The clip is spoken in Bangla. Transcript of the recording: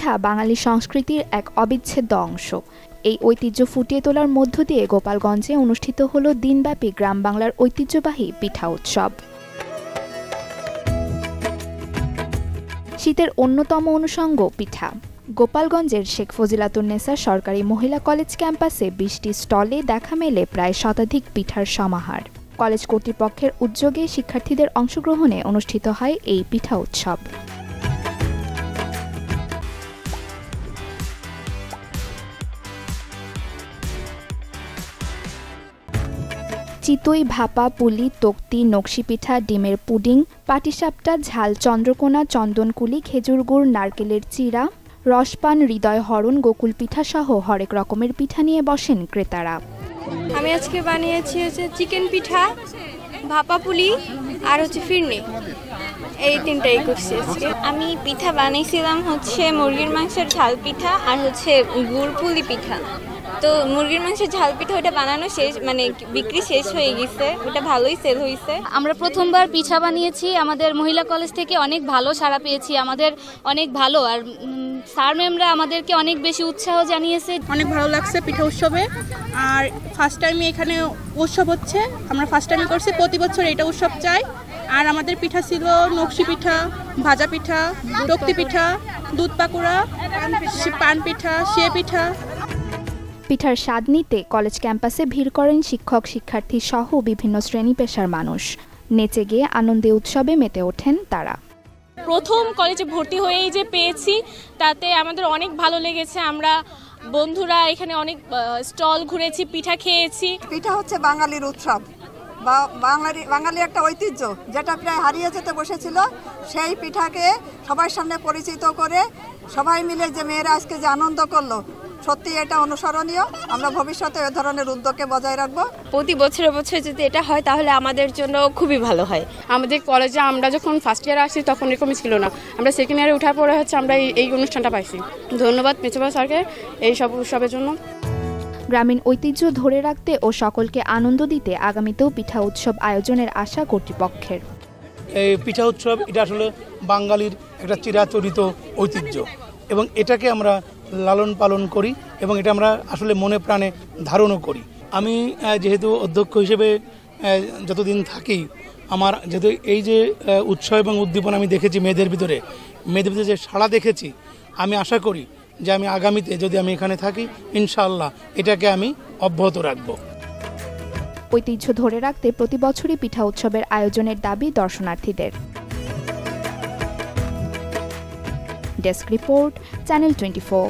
পিঠা বাঙালি সংস্কৃতির এক অবিচ্ছেদ্য অংশ। এই ঐতিহ্য ফুটিয়ে তোলার মধ্য দিয়ে গোপালগঞ্জে অনুষ্ঠিত হলো দিনব্যাপী গ্রাম বাংলার ঐতিহ্যবাহী পিঠা উৎসব। শীতের অন্যতম অনুষঙ্গ পিঠা। গোপালগঞ্জের শেখ ফজিলাতুন্নেসা সরকারি মহিলা কলেজ ক্যাম্পাসে 20টি স্টলে দেখা মেলে প্রায় শতাধিক পিঠার সমাহার। কলেজ কর্তৃপক্ষের উদ্যোগে শিক্ষার্থীদের অংশগ্রহণে অনুষ্ঠিত হয় এই পিঠা উৎসব। চিতই, ভাপা, পুলি, তক্তি, নকশি পিঠা, ডিমের পুডিং, পাটিসাপটা, ঝাল চন্দ্রকোনা, চন্দনকুলি, খেজুর গুড়, নারকেলের চিড়া, রসপান, হৃদয় হরণ, গোকুল পিঠা সহ হরেক রকমের পিঠা নিয়ে বসেন ক্রেতারা। আমি আজকে বানিয়েছি চিকেন পিঠা, ভাপা পুলি আর ফিরনি, এই তিনটাই করছি আজকে। আমি পিঠা বানিয়েছিলাম মুরগির মাংসের ঝাল পিঠা আর গুড় পুলি পিঠা। তো মুরগির মাংসের ঝাল পিঠা ওটা বানানো শেষ, মানে বিক্রি শেষ হয়ে গেছে, ওটা ভালোই সেল হয়েছে। আমরা প্রথমবার পিঠা বানিয়েছি, আমাদের মহিলা কলেজ থেকে অনেক ভালো সাড়া পেয়েছি, আমাদের অনেক ভালো। আর স্যার ম্যামরা আমাদেরকে অনেক বেশি উৎসাহ জানিয়েছে। অনেক ভালো লাগছে পিঠা উৎসবে। আর ফার্স্ট টাইম এখানে উৎসব হচ্ছে, আমরা ফার্স্ট টাইম করছি, প্রতি বছর এটা উৎসব চাই। আর আমাদের পিঠা ছিল নকশি পিঠা, ভাজা পিঠা, টক্তি পিঠা, দুধ পাকুড়া, পান পিঠা, সে পিঠা। পিঠার স্বাদ নিতে কলেজ ক্যাম্পাসে ভিড় করেন শিক্ষক, শিক্ষার্থী সহ বিভিন্ন শ্রেণী পেশার মানুষ। নেচে গিয়ে আনন্দে উৎসবে মেতে ওঠেন তারা। প্রথম কলেজে ভর্তি হয়েই যে পেয়েছি তাতে আমাদের অনেক ভালো লেগেছে। আমরা বন্ধুরা এখানে অনেক স্টল ঘুরেছি, পিঠা খেয়েছি। পিঠা হচ্ছে বাঙালির উৎসব বা বাঙালি একটা ঐতিহ্য, যেটা প্রায় হারিয়ে যেতে বসেছিল। সেই পিঠাকে সবার সামনে পরিচিত করে সবাই মিলে যে মেয়েরা আজকে যে আনন্দ করলো, সত্যি এটা অনুসরণীয়। আমরা ভবিষ্যতে এ ধরনের উদ্যোগকে বজায় রাখবো। প্রতি বছরে যদি এটা হয় তাহলে আমাদের জন্য খুবই ভালো হয়। আমাদের কলেজে আমরা যখন ফার্স্ট ইয়ারে আসি তখন এরকমই ছিল না, আমরা সেকেন্ড ইয়ারে ওঠার পরে আমরা এই অনুষ্ঠানটা পাইছি। ধন্যবাদ প্রিন্সিপাল স্যারকে এই সব উৎসবের জন্য। গ্রামীণ ঐতিহ্য ধরে রাখতে ও সকলকে আনন্দ দিতে আগামীতেও পিঠা উৎসব আয়োজনের আশা কর্তৃপক্ষের। এই পিঠা উৎসব এটা আসলে বাঙালির একটা চিরাচরিত ঐতিহ্য এবং এটাকে আমরা লালন পালন করি এবং এটা আমরা আসলে মনে প্রাণে ধারণও করি। আমি যেহেতু অধ্যক্ষ হিসেবে যতদিন থাকি, আমার যেহেতু এই যে উৎসব এবং উদ্দীপনা আমি দেখেছি মেয়েদের ভিতরে যে সাড়া দেখেছি, আমি আশা করি যে আমি আগামীতে যদি আমি এখানে থাকি, ইনশাআল্লাহ এটাকে আমি অব্যাহত রাখব। ঐতিহ্য ধরে রাখতে প্রতি বছরই পিঠা উৎসবের আয়োজনের দাবি দর্শনার্থীদের। Desk report, channel 24।